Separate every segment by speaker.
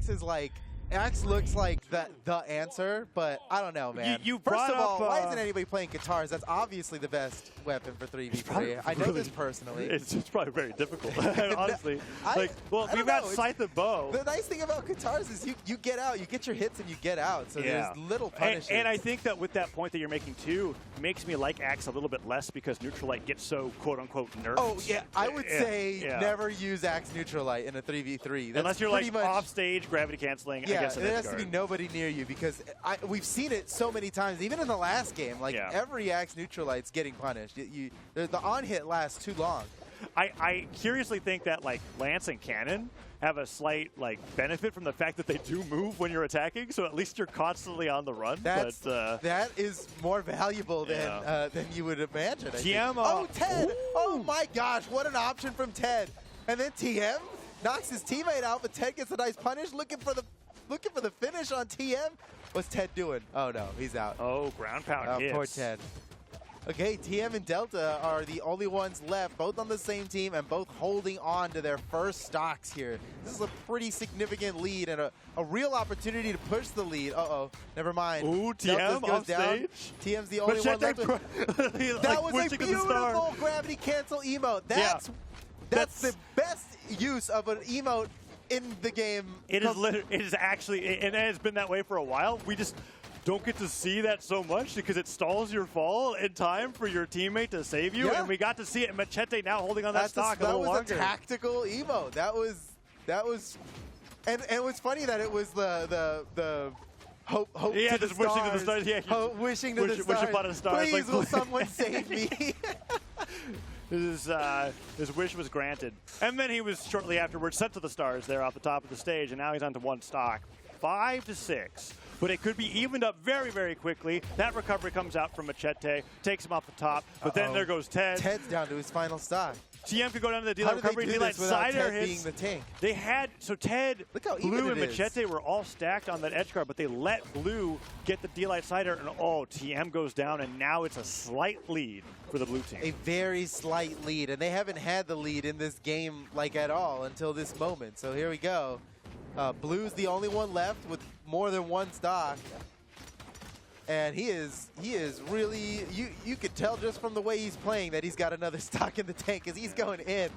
Speaker 1: is like, Axe looks like the answer, but I don't know, man. First of all, why isn't anybody playing guitars? That's obviously the best weapon for 3v3. I know this personally.
Speaker 2: It's probably very difficult, honestly. We've got Scythe and Bow.
Speaker 1: The nice thing about guitars is you get out, you get your hits and you get out, so there's little punishment.
Speaker 2: And I think that with that point that you're making too, makes me like Axe a little bit less because Neutral Light gets so quote-unquote nerfed.
Speaker 1: Oh, yeah. I would say never use Axe Neutral Light in a 3v3. That's
Speaker 2: unless you're like off-stage, gravity canceling.
Speaker 1: Yeah, there has to be nobody near you because we've seen it so many times, even in the last game. Like every Axe Neutral Light's getting punished. The on-hit lasts too long.
Speaker 2: I curiously think that like Lance and Cannon have a slight like benefit from the fact that they do move when you're attacking, so at least you're constantly on the run.
Speaker 1: That is more valuable than you would imagine.
Speaker 2: TM,
Speaker 1: oh, Ted! Oh my gosh, what an option from Ted! And then TM knocks his teammate out, but Ted gets a nice punish, looking for the finish on TM. What's Ted doing? Oh no, he's out.
Speaker 2: Oh, ground pound hits.
Speaker 1: Poor Ted. Okay, TM and Delta are the only ones left, both on the same team and both holding on to their first stocks here. This is a pretty significant lead and a real opportunity to push the lead. Uh-oh, never mind.
Speaker 2: Ooh, TM
Speaker 1: goes down.
Speaker 2: Stage.
Speaker 1: TM's the only one left. That was a beautiful gravity cancel emote. That's the best use of an emote in the game.
Speaker 2: It is actually, and it has been that way for a while. We just don't get to see that so much because it stalls your fall in time for your teammate to save you, and we got to see it. Macheeete now holding on that stock a little longer.
Speaker 1: That was a tactical emote. That was, and it was funny that it was the hope to the
Speaker 2: just wishing to the stars. Yeah,
Speaker 1: wishing to the stars.
Speaker 2: Wish upon a star.
Speaker 1: Please,
Speaker 2: like,
Speaker 1: will someone save me?
Speaker 2: His wish was granted. And then he was shortly afterwards sent to the stars there off the top of the stage, and now he's on to one stock. 5-6. But it could be evened up very, very quickly. That recovery comes out from Macheeete, takes him off the top, but then there goes Ted.
Speaker 1: Ted's down to his final stock.
Speaker 2: TM could go down to the D-line recovery. D-line cider hits.
Speaker 1: Being the tank?
Speaker 2: They had, so Ted, Blue, and Macheeete were all stacked on that edge guard, but they let Blue get the D-line cider, and TM goes down, and now it's a slight lead for the blue team.
Speaker 1: A very slight lead, and they haven't had the lead in this game like at all until this moment. So here we go. Blue's the only one left with more than one stock. And he is really, you could tell just from the way he's playing that he's got another stock in the tank because he's going in.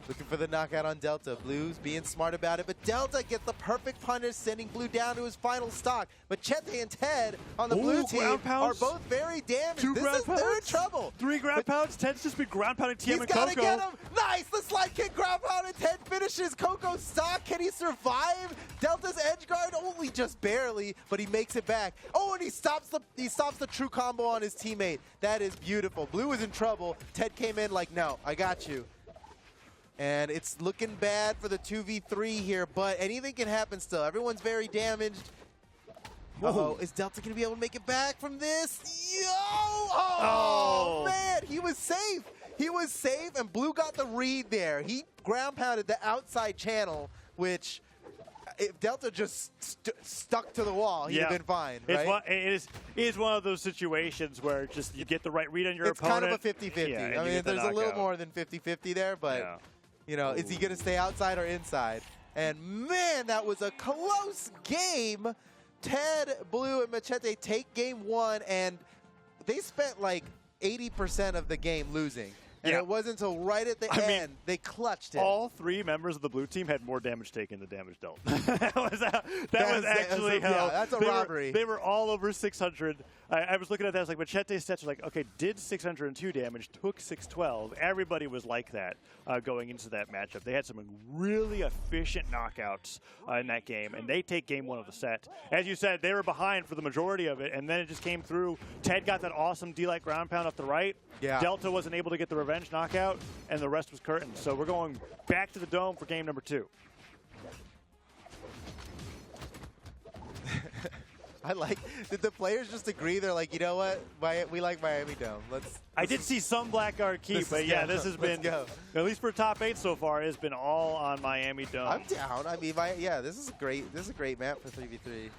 Speaker 1: Looking for the knockout on Delta. Blue's being smart about it, but Delta gets the perfect punish, sending Blue down to his final stock. Macheeete and Ted on the blue team are both very damaged. They're in trouble.
Speaker 2: 3 ground pounds. Ted's just been ground pounding TM and Koko.
Speaker 1: He's got to get him. Nice. The slide kick ground pound and Ted finishes Koko's stock. Can he survive? Delta's edge guard only just barely, but he makes it back. Oh, and he stops the true combo on his teammate. That is beautiful. Blue is in trouble. Ted came in like, no, I got you. And it's looking bad for the 2v3 here, but anything can happen still. Everyone's very damaged. Uh-oh, is Delta going to be able to make it back from this? Yo! Oh, man, he was safe. He was safe, and Blue got the read there. He ground pounded the outside channel, which if Delta just stuck to the wall, he'd have been fine, right?
Speaker 2: It is one of those situations where just you get the right read on your
Speaker 1: It's
Speaker 2: opponent.
Speaker 1: kind of a 50-50.
Speaker 2: Yeah,
Speaker 1: I mean, there's a little more than 50-50 there, but... You know, is he going to stay outside or inside? And man, that was a close game. Ted, Blue, and Macheeete take game 1, and they spent like 80% of the game losing. And it wasn't until right at the end they clutched it.
Speaker 2: All 3 members of the blue team had more damage taken than damage dealt. that was actually how.
Speaker 1: That's a robbery.
Speaker 2: They were all over 600. I was looking at that. I was like, Macheete's stats were like, okay, did 602 damage, took 612. Everybody was like that going into that matchup. They had some really efficient knockouts in that game, and they take game 1 of the set. As you said, they were behind for the majority of it, and then it just came through. Ted got that awesome D-Light ground pound up the right. Delta wasn't able to get the revenge knockout, and the rest was curtains. So we're going back to the Dome for game number 2.
Speaker 1: Did the players just agree? They're like, you know what? We like Miami Dome.
Speaker 2: I did see some Blackguard keep, but yeah, this has been, at least for top 8 so far, it's been all on Miami Dome.
Speaker 1: I'm down. I mean, this is a great map for 3v3.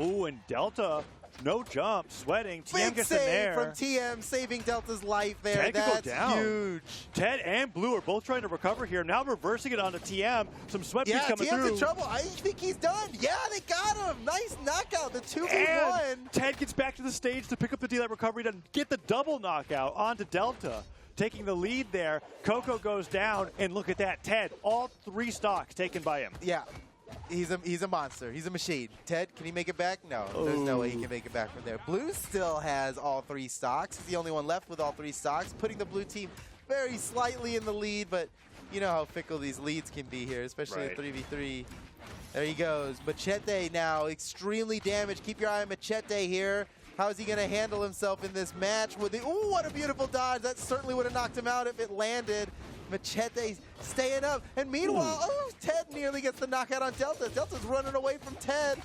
Speaker 2: Ooh, and Delta, no jump, sweating. TM
Speaker 1: Big
Speaker 2: gets in
Speaker 1: save
Speaker 2: there.
Speaker 1: from TM, saving Delta's life there.
Speaker 2: Ted could go
Speaker 1: That's
Speaker 2: down.
Speaker 1: huge.
Speaker 2: Ted and Blue are both trying to recover here. Now reversing it onto TM. Some sweat beats
Speaker 1: Yeah,
Speaker 2: coming
Speaker 1: TM's
Speaker 2: through.
Speaker 1: in trouble. I think he's done. Yeah, they got him. Nice knockout. The 2v1.
Speaker 2: And Ted gets back to the stage to pick up the D-Light recovery to get the double knockout onto Delta. Taking the lead there. Koko goes down, and look at that. Ted, all 3 stocks taken by him.
Speaker 1: Yeah. He's a monster. He's a machine. Ted, can he make it back? No, there's no way he can make it back from there. Blue still has all 3 stocks. He's the only one left with all 3 stocks, putting the blue team very slightly in the lead, but you know how fickle these leads can be here, especially
Speaker 2: Right.
Speaker 1: in 3v3. There he goes. Macheeete now extremely damaged. Keep your eye on Macheeete here. How is he going to handle himself in this match? Ooh, what a beautiful dodge. That certainly would have knocked him out if it landed. Macheete's staying up. And meanwhile, Ted nearly gets the knockout on Delta. Delta's running away from Ted.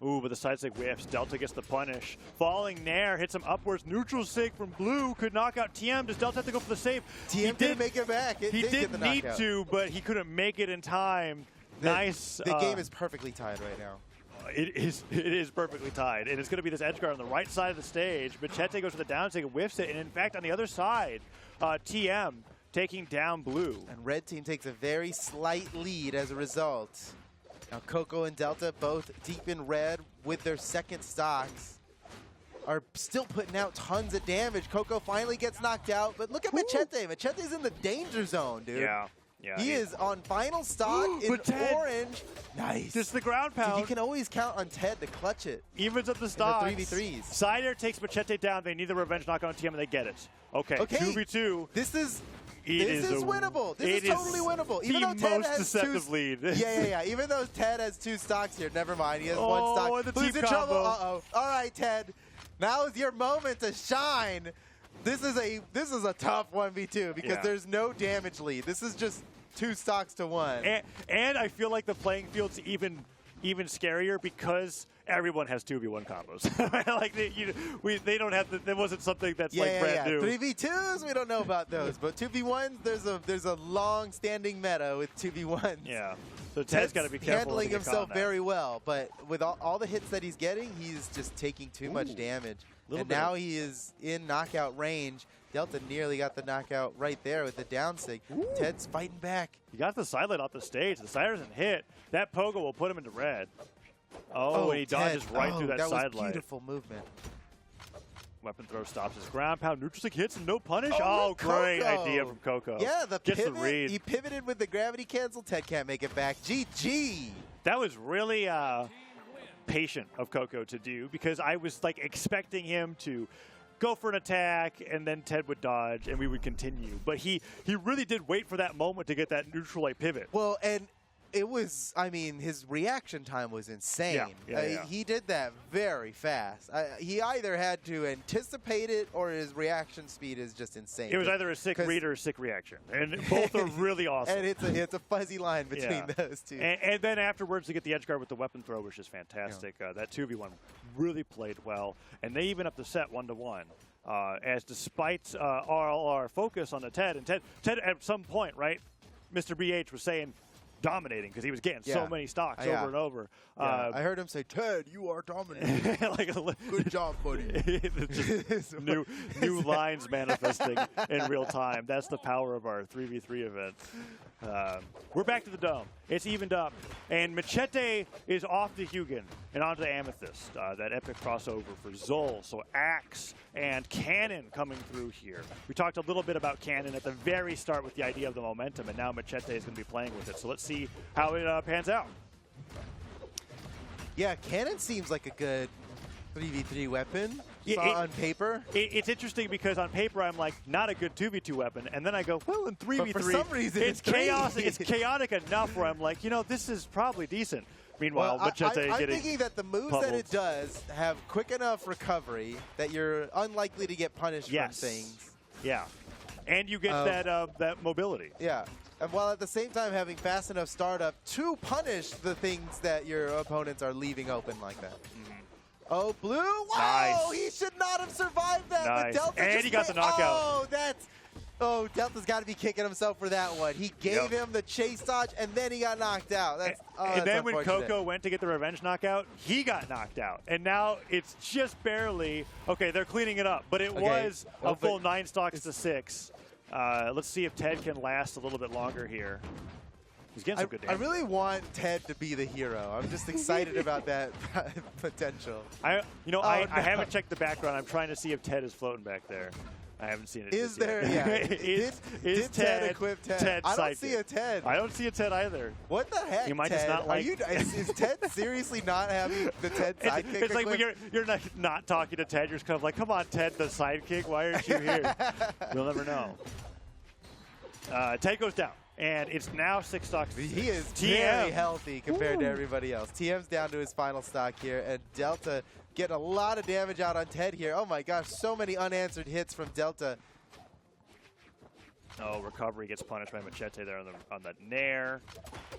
Speaker 2: Ooh, but the side sig whiffs. Delta gets the punish. Falling Nair hits him upwards. Neutral sig from Blue could knock out TM. Does Delta have to go for the save?
Speaker 1: TM didn't make it back.
Speaker 2: He
Speaker 1: did get
Speaker 2: did
Speaker 1: the
Speaker 2: need
Speaker 1: knockout.
Speaker 2: to, but he couldn't make it in time. Nice.
Speaker 1: The game is perfectly tied right now.
Speaker 2: It is perfectly tied, and it's going to be this edge guard on the right side of the stage. Macheeete goes to the down sig and whiffs it, and in fact, on the other side, TM taking down Blue.
Speaker 1: And red team takes a very slight lead as a result. Now Koko and Delta, both deep in red with their second stocks, are still putting out tons of damage. Koko finally gets knocked out, but look at Macheeete. Macheete's in the danger zone, dude.
Speaker 2: Yeah.
Speaker 1: He is on final stock in
Speaker 2: Ted,
Speaker 1: orange. Nice.
Speaker 2: Just the ground pound.
Speaker 1: Dude, you can always count on Ted to clutch it.
Speaker 2: Evens up the stocks.
Speaker 1: In the 3v3s.
Speaker 2: Side air takes Macheeete down. They need the revenge knock on TM, and they get it. Okay, 2v2.
Speaker 1: This is
Speaker 2: This
Speaker 1: is winnable. This is totally winnable. Even though Ted
Speaker 2: most
Speaker 1: has
Speaker 2: deceptive lead.
Speaker 1: Yeah. Even though Ted has 2 stocks here, never mind. He has 1 stock.
Speaker 2: And the
Speaker 1: Who's
Speaker 2: team
Speaker 1: in trouble?
Speaker 2: combo.
Speaker 1: Uh-oh. All right, Ted. Now is your moment to shine. This is a tough 1v2 because there's no damage lead. This is just 2 stocks to 1.
Speaker 2: And I feel like the playing field's even scarier because everyone has 2v1 combos. Like they don't have that wasn't something that's like brand new.
Speaker 1: 3v2s, we don't know about those, but 2v1s, there's a long-standing meta with 2v1s.
Speaker 2: Yeah. So Ted's got to be careful.
Speaker 1: Handling himself very well, but with all the hits that he's getting, he's just taking too much damage. And now he is in knockout range. Delta nearly got the knockout right there with the down sig. Ted's fighting back.
Speaker 2: He got the sidelight off the stage. The side doesn't hit. That pogo will put him into red. Oh, and he dodges right through that sidelight.
Speaker 1: That was beautiful movement.
Speaker 2: Weapon throw stops his ground pound. Neutral stick hits and no punish. Oh, great idea from Koko.
Speaker 1: Yeah, the
Speaker 2: Gets
Speaker 1: pivot.
Speaker 2: The read.
Speaker 1: He pivoted with the gravity cancel. Ted can't make it back. GG.
Speaker 2: That was really patient of Koko to do because I was like expecting him to go for an attack and then Ted would dodge and we would continue. But he really did wait for that moment to get that neutral light pivot.
Speaker 1: Well, and it was, I mean, his reaction time was insane. He did that very fast. He either had to anticipate it or his reaction speed is just insane.
Speaker 2: It was either a sick read or a sick reaction. And both are really awesome.
Speaker 1: And it's a fuzzy line between those two.
Speaker 2: And then afterwards to get the edge guard with the weapon throw was just fantastic. That 2v1 really played well. And they even up the set 1-1. As despite our focus on the Ted, and Ted at some point, right, Mr. BH was saying, dominating because he was getting so many stocks over and over.
Speaker 1: I heard him say, "Ted, you are dominating." Good job, buddy.
Speaker 2: new lines manifesting in real time. That's the power of our 3v3 event. We're back to the dome. It's evened up. And Macheeete is off to Hugin and onto the Amethyst. That epic crossover for Zol. So Axe and Cannon coming through here. We talked a little bit about Cannon at the very start with the idea of the momentum, and now Macheeete is going to be playing with it. So let's see how it pans out.
Speaker 1: Yeah, Cannon seems like a good 3v3 weapon on paper.
Speaker 2: It's interesting because on paper I'm like, not a good 2v2 weapon, and then I go, well, in 3v3,
Speaker 1: but for some reason
Speaker 2: it's chaos. It's chaotic enough where I'm like, this is probably decent. Meanwhile, Macheeete
Speaker 1: I'm
Speaker 2: getting
Speaker 1: thinking that the moves
Speaker 2: pummeled.
Speaker 1: that it does have quick enough recovery that you're unlikely to get punished from things.
Speaker 2: Yeah, and you get that mobility.
Speaker 1: Yeah. And while at the same time having fast enough startup to punish the things that your opponents are leaving open like that. Oh, Blue! Wow!
Speaker 2: Nice.
Speaker 1: He should not have survived that.
Speaker 2: Nice.
Speaker 1: But Delta
Speaker 2: And
Speaker 1: just
Speaker 2: he got the knockout.
Speaker 1: Oh, Oh, Delta's got to be kicking himself for that one. He gave him the chase dodge, and then he got knocked out.
Speaker 2: And then when Koko went to get the revenge knockout, he got knocked out. And now it's just barely, okay, they're cleaning it up, but it was a full 9 stocks to 6. Let's see if Ted can last a little bit longer here. He's getting some good damage.
Speaker 1: I really want Ted to be the hero. I'm just excited about that potential.
Speaker 2: I haven't checked the background. I'm trying to see if Ted is floating back there. I haven't seen it.
Speaker 1: Is there?
Speaker 2: Yet.
Speaker 1: Yeah. Did Ted equip Ted? I don't see a Ted.
Speaker 2: I don't see a Ted either.
Speaker 1: What the heck?
Speaker 2: He might
Speaker 1: Ted?
Speaker 2: just not like.
Speaker 1: Is Ted seriously not having the Ted sidekick?
Speaker 2: It's like when you're not talking to Ted. You're just kind of like, come on, Ted, the sidekick. Why aren't you here? You'll never know. Ted goes down. And it's now 6 stocks.
Speaker 1: He is very healthy compared to everybody else. TM's down to his final stock here, and Delta getting a lot of damage out on Ted here. Oh my gosh, so many unanswered hits from Delta.
Speaker 2: Oh, recovery gets punished by Macheeete there on the nair.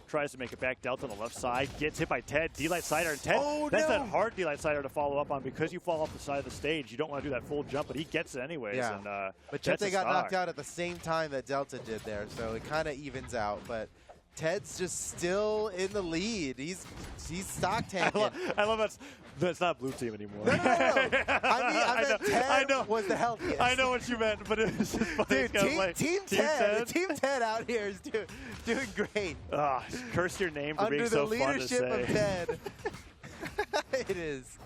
Speaker 2: Tries to make it back. Delta on the left side. Gets hit by Ted. D-Light Sider. And Ted, that's that hard D-Light Sider to follow up on because you fall off the side of the stage. You don't want to do that full jump, but he gets it anyways.
Speaker 1: Yeah.
Speaker 2: And,
Speaker 1: Macheeete got knocked out at the same time that Delta did there, so it kind of evens out. But Ted's just still in the lead. He's stock tanking.
Speaker 2: I love it. It's not blue team anymore.
Speaker 1: No. I meant Ted was the healthiest.
Speaker 2: I know what you meant, but it was just funny.
Speaker 1: Dude, Team Ted out here is doing great.
Speaker 2: Curse your name for being so fun to say.
Speaker 1: Under the leadership of Ted. It is.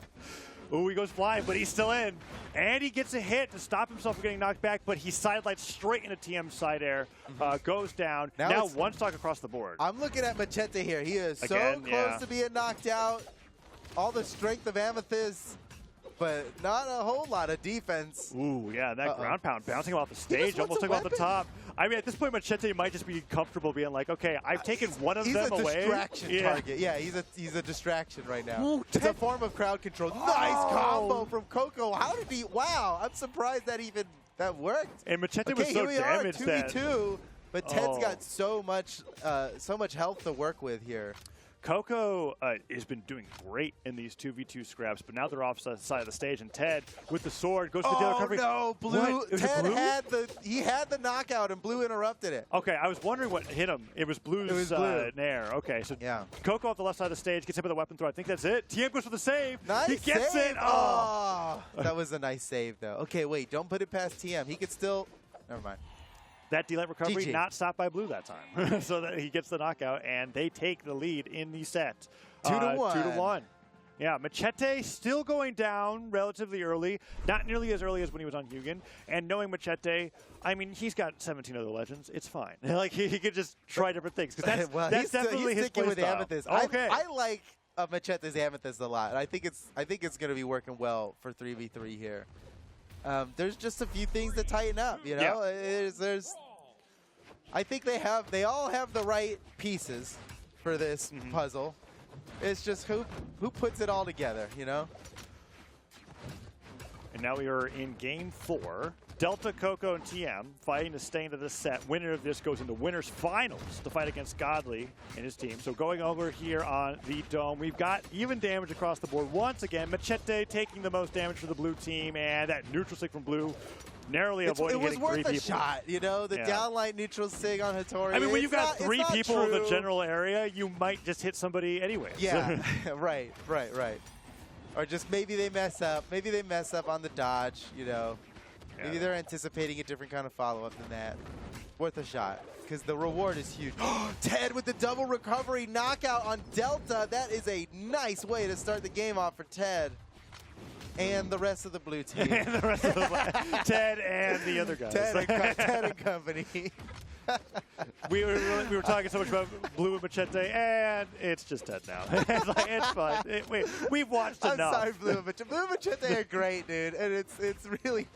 Speaker 2: Ooh, he goes flying, but he's still in. And he gets a hit to stop himself from getting knocked back, but he sidelights straight into TM's side air, goes down. Now 1 stock across the board.
Speaker 1: I'm looking at Macheeete here. He is so close to being knocked out. All the strength of Amethyst, but not a whole lot of defense.
Speaker 2: Ooh, yeah, that ground pound bouncing him off the stage, almost took him off the top. I mean, at this point, Macheeete might just be comfortable being like, okay, I've taken one of them away.
Speaker 1: He's a distraction target. Yeah, he's a distraction right now. Ooh, it's a form of crowd control. Nice combo from Koko. How did he? Wow, I'm surprised that worked.
Speaker 2: And Macheeete was so damaged.
Speaker 1: 2v2, but Ted's got so much health to work with here.
Speaker 2: Koko has been doing great in these 2v2 scraps, but now they're off the side of the stage, and Ted, with the sword, goes for the recovery.
Speaker 1: Oh, no, Blue. Ted had the knockout, and Blue interrupted it.
Speaker 2: Okay, I was wondering what hit him. It was Blue's nair. Okay, so Koko off the left side of the stage, gets hit with a weapon throw. I think that's it. TM goes for the save.
Speaker 1: Nice
Speaker 2: He gets it.
Speaker 1: Oh, that was a nice save, though. Okay, wait, don't put it past TM. He could still, never mind.
Speaker 2: That D-Light recovery not stopped by Blue that time. So that he gets the knockout, and they take the lead in the set.
Speaker 1: 2-1.
Speaker 2: 2-1. Yeah, Macheeete still going down relatively early, not nearly as early as when he was on Hugin. And knowing Macheeete, I mean, he's got 17 other legends. It's fine. Like he could just try different things. That's, that's definitely his play
Speaker 1: with
Speaker 2: style.
Speaker 1: Amethyst.
Speaker 2: Okay.
Speaker 1: I like Macheete's Amethyst a lot. And I think it's going to be working well for 3v3 here. There's just a few things to tighten up, you know. I think they all have the right pieces for this puzzle. It's just who puts it all together, you know.
Speaker 2: And now we are in game 4. Delta, Koko, and TM fighting to stay into this set. Winner of this goes into winners finals to fight against Godly and his team. So going over here on the dome, we've got even damage across the board. Once again, Macheeete taking the most damage for the blue team, and that neutral stick from Blue narrowly avoiding hitting 3 people.
Speaker 1: It was worth a shot, you know, the downlight neutral sig on Hattori.
Speaker 2: I mean, when you've got 3 people in the general area, you might just hit somebody anyway.
Speaker 1: Yeah, right. Or just maybe they mess up. Maybe they mess up on the dodge, you know. Maybe they're anticipating a different kind of follow-up than that. Worth a shot, because the reward is huge. Ted with the double recovery knockout on Delta. That is a nice way to start the game off for Ted and the rest of the blue team.
Speaker 2: And the rest of the Ted and the other guys.
Speaker 1: Ted and company.
Speaker 2: we were talking so much about Blue and Macheeete, and it's just Ted now. It's fun. We've watched enough.
Speaker 1: I'm sorry, Blue and Macheeete. Blue and Macheeete are great, dude, and it's really...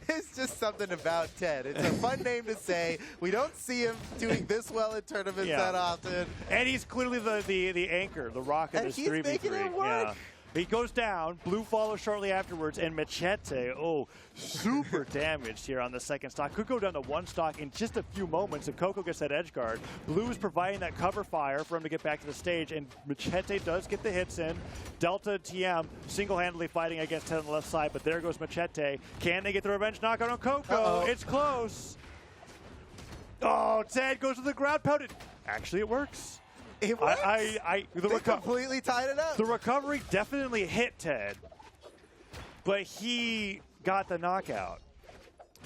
Speaker 1: It's just something about Ted. It's a fun name to say. We don't see him doing this well in tournaments that often.
Speaker 2: And he's clearly the anchor, the rock of this 3v3.
Speaker 1: He's making it work.
Speaker 2: He goes down. Blue follows shortly afterwards, and Macheeete, oh, super damaged here on the second stock. Could go down to one stock in just a few moments if Koko gets that edge guard. Blue is providing that cover fire for him to get back to the stage, and Macheeete does get the hits in. Delta TM single-handedly fighting against Ted on the left side, but there goes Macheeete. Can they get the revenge knockout on Koko? It's close. Oh, Ted goes to the ground pound. Actually, it works.
Speaker 1: It works. They completely tied it up.
Speaker 2: The recovery definitely hit Ted, but he got the knockout.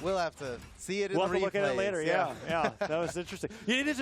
Speaker 1: We'll have to see it in
Speaker 2: we'll
Speaker 1: the
Speaker 2: have to look at it later.
Speaker 1: Yeah,
Speaker 2: That was interesting. It is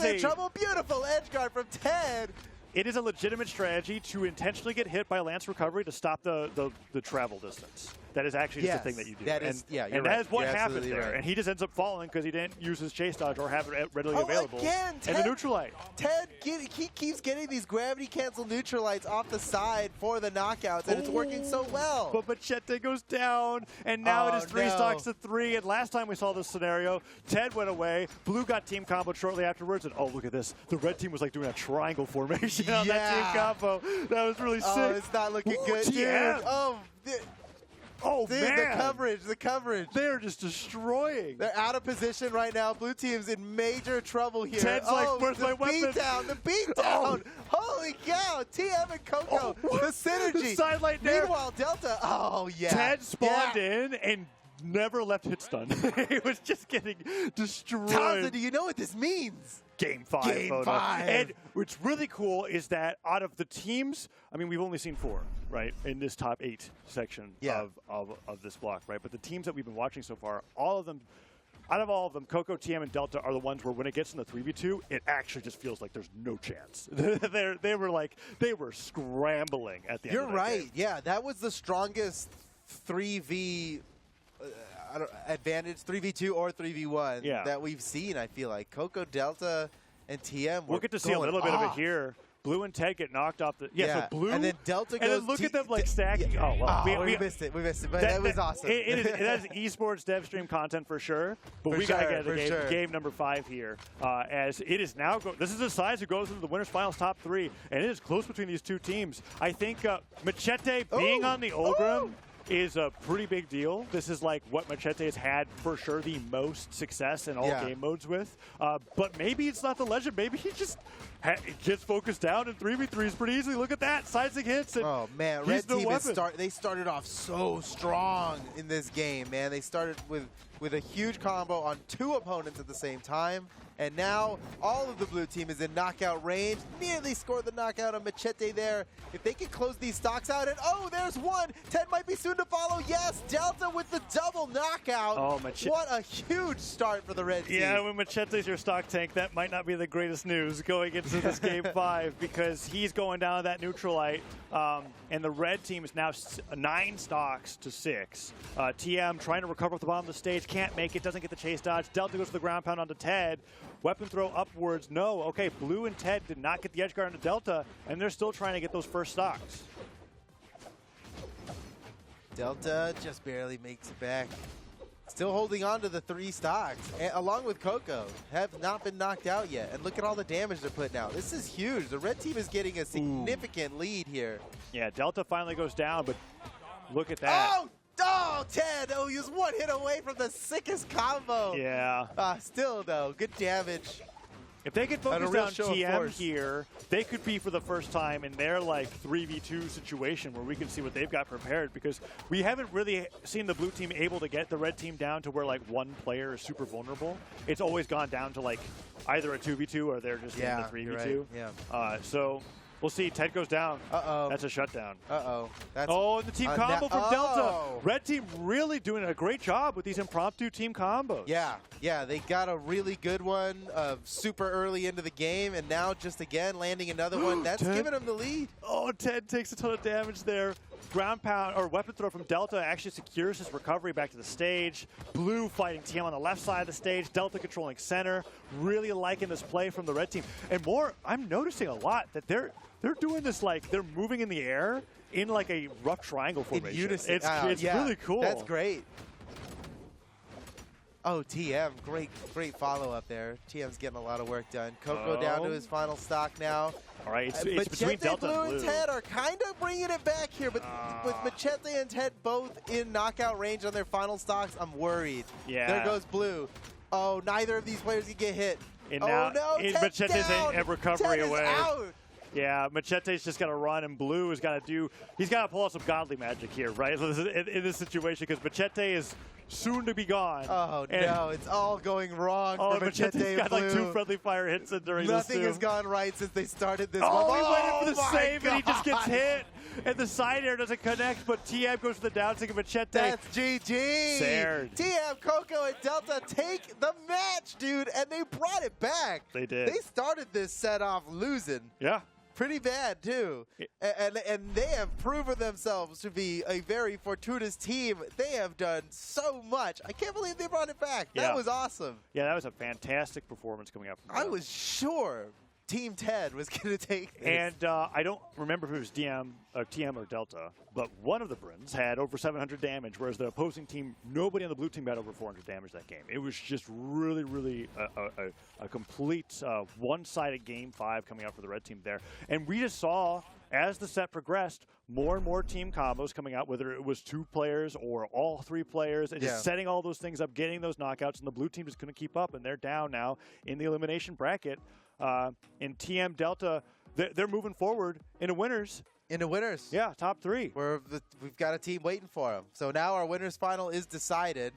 Speaker 1: in trouble. Beautiful edge guard from Ted.
Speaker 2: It is a legitimate strategy to intentionally get hit by Lance recovery to stop the travel distance. That is actually just a thing that you do.
Speaker 1: That is,
Speaker 2: and that is what happened there.
Speaker 1: Right.
Speaker 2: And he just ends up falling because he didn't use his chase dodge or have it readily available.
Speaker 1: Again,
Speaker 2: and the neutral light.
Speaker 1: Ted, he keeps getting these gravity cancel neutral lights off the side for the knockouts, and it's working so well.
Speaker 2: But Macheeete goes down, and now it is 3 stocks to 3. And last time we saw this scenario, Ted went away. Blue got team comboed shortly afterwards, and oh, look at this. The red team was like doing a triangle formation on that team combo. That was really sick.
Speaker 1: Oh, it's not looking good, dude.
Speaker 2: Oh,
Speaker 1: dude,
Speaker 2: man.
Speaker 1: The coverage.
Speaker 2: They're just destroying.
Speaker 1: They're out of position right now. Blue team's in major trouble here.
Speaker 2: Ted's like, where's my weapon?
Speaker 1: The beatdown. Holy cow. TM and Koko, the synergy.
Speaker 2: The sidelight there.
Speaker 1: Meanwhile, Delta,
Speaker 2: Ted spawned in and never left hit stun. He was just getting destroyed.
Speaker 1: Townsend, do you know what this means?
Speaker 2: Game 5.
Speaker 1: Game 5.
Speaker 2: And what's really cool is that out of the teams, I mean, we've only seen 4, right, in this top 8 section of this block, right? But the teams that we've been watching so far, all of them, out of all of them, Koko, TM, and Delta are the ones where when it gets in the 3v2, it actually just feels like there's no chance. They were scrambling at the end of that
Speaker 1: right.
Speaker 2: game.
Speaker 1: Yeah, that was the strongest 3v advantage, 3v2 or 3v1 that we've seen, I feel like. Koko, Delta, and TM
Speaker 2: we'll get to see a little bit of it here. Blue and Ted get knocked off the so Blue
Speaker 1: and then Delta goes
Speaker 2: and then look at them like stacking.
Speaker 1: We missed it, but that was awesome.
Speaker 2: It has esports dev stream content for sure, but we gotta get game number 5 here, as it is now. This is the size who goes into the winners finals top 3, and it is close between these two teams. I think Macheeete being on the Ulgrim is a pretty big deal. This is like what Macheeete has had for sure the most success in all game modes with. But maybe it's not the legend. Maybe he just gets focused down in 3v3s pretty easily. Look at that. Sizing hits. And
Speaker 1: oh, man. Red team they started off so strong in this game, man. They started with a huge combo on 2 opponents at the same time. And now all of the blue team is in knockout range. Nearly scored the knockout on Macheeete there. If they can close these stocks out, and there's one. Ted might be soon to follow. Yes, Delta with the double knockout.
Speaker 2: Oh,
Speaker 1: what a huge start for the red team.
Speaker 2: Yeah, when Macheete's your stock tank, that might not be the greatest news going into this game 5 because he's going down that neutral light. And the red team is now 9 stocks to 6. TM trying to recover at the bottom of the stage, can't make it, doesn't get the chase dodge. Delta goes to the ground pound onto Ted. Weapon throw upwards, no. Okay, Blue and Ted did not get the edge guard onto Delta, and they're still trying to get those first stocks.
Speaker 1: Delta just barely makes it back. Still holding on to the 3 stocks, along with Koko. Have not been knocked out yet. And look at all the damage they're putting out. This is huge. The red team is getting a significant lead here. Yeah,
Speaker 2: Delta finally goes down, but look at that.
Speaker 1: Oh, Ted! Oh, he was 1 hit away from the sickest combo.
Speaker 2: Yeah.
Speaker 1: Still, though, good damage.
Speaker 2: If they could focus on TM here, they could be for the first time in their like 3v2 situation where we can see what they've got prepared, because we haven't really seen the blue team able to get the red team down to where like one player is super vulnerable. It's always gone down to like either a 2v2 or they're just in the 3v2.
Speaker 1: Right. Yeah.
Speaker 2: So we'll see. Ted goes down.
Speaker 1: Uh-oh.
Speaker 2: That's a shutdown.
Speaker 1: Uh-oh.
Speaker 2: The team combo from Delta. Red team really doing a great job with these impromptu team combos.
Speaker 1: Yeah, they got a really good one super early into the game, and now just again landing another one. That's giving them the lead.
Speaker 2: Oh, Ted takes a ton of damage there. Ground pound or weapon throw from Delta actually secures his recovery back to the stage. Blue fighting TM on the left side of the stage. Delta controlling center. Really liking this play from the red team. And more, I'm noticing a lot that they're doing this like they're moving in the air in like a rough triangle formation.
Speaker 1: In unison.
Speaker 2: It's really cool.
Speaker 1: That's great. Oh, TM, great follow-up there. TM's getting a lot of work done. Koko down to his final stock now.
Speaker 2: All right, it's between Delta
Speaker 1: Blue
Speaker 2: and
Speaker 1: and
Speaker 2: Blue.
Speaker 1: Ted are kind of bringing it back here, but with Macheeete and Ted both in knockout range on their final stocks, I'm worried.
Speaker 2: Yeah.
Speaker 1: There goes Blue. Oh, neither of these players can get hit.
Speaker 2: And
Speaker 1: oh
Speaker 2: now,
Speaker 1: no, Ted's
Speaker 2: Macheete's
Speaker 1: down.
Speaker 2: a recovery
Speaker 1: Ted
Speaker 2: away.
Speaker 1: Is out.
Speaker 2: Yeah, Macheete's just got to run, and Blue has got to he's got to pull out some godly magic here, right? In this situation, because Macheeete is soon to be gone.
Speaker 1: Oh, no, it's all going wrong for Macheeete and
Speaker 2: got
Speaker 1: Blue.
Speaker 2: like 2 friendly fire hits in during
Speaker 1: Nothing
Speaker 2: this,
Speaker 1: has gone right since they started this.
Speaker 2: Oh,
Speaker 1: one.
Speaker 2: he waited for the
Speaker 1: my
Speaker 2: save, and he just gets
Speaker 1: God.
Speaker 2: hit. And the side air doesn't connect, but TM goes for the down stick, and Macheeete.
Speaker 1: That's GG.
Speaker 2: Sared.
Speaker 1: TM, Koko, and Delta take the match, dude, and they brought it back.
Speaker 2: They did.
Speaker 1: They started this set off losing.
Speaker 2: Yeah.
Speaker 1: Pretty bad, too. And they have proven themselves to be a very fortuitous team. They have done so much. I can't believe they brought it back.
Speaker 2: Yeah.
Speaker 1: That was awesome.
Speaker 2: Yeah, that was a fantastic performance coming out from them.
Speaker 1: I was sure Team Ted was going to take this.
Speaker 2: And I don't remember if it was TM or Delta, but one of the Brins had over 700 damage, whereas the opposing team, nobody on the blue team had over 400 damage that game. It was just really, really a complete one-sided game 5 coming out for the red team there. And we just saw, as the set progressed, more and more team combos coming out, whether it was 2 players or all 3 players, and just setting all those things up, getting those knockouts, and the blue team is going to keep up, and they're down now in the elimination bracket. In TM Delta, they're moving forward into winners.
Speaker 1: Into winners.
Speaker 2: Yeah, top 3.
Speaker 1: We've got a team waiting for them. So now our winners final is decided.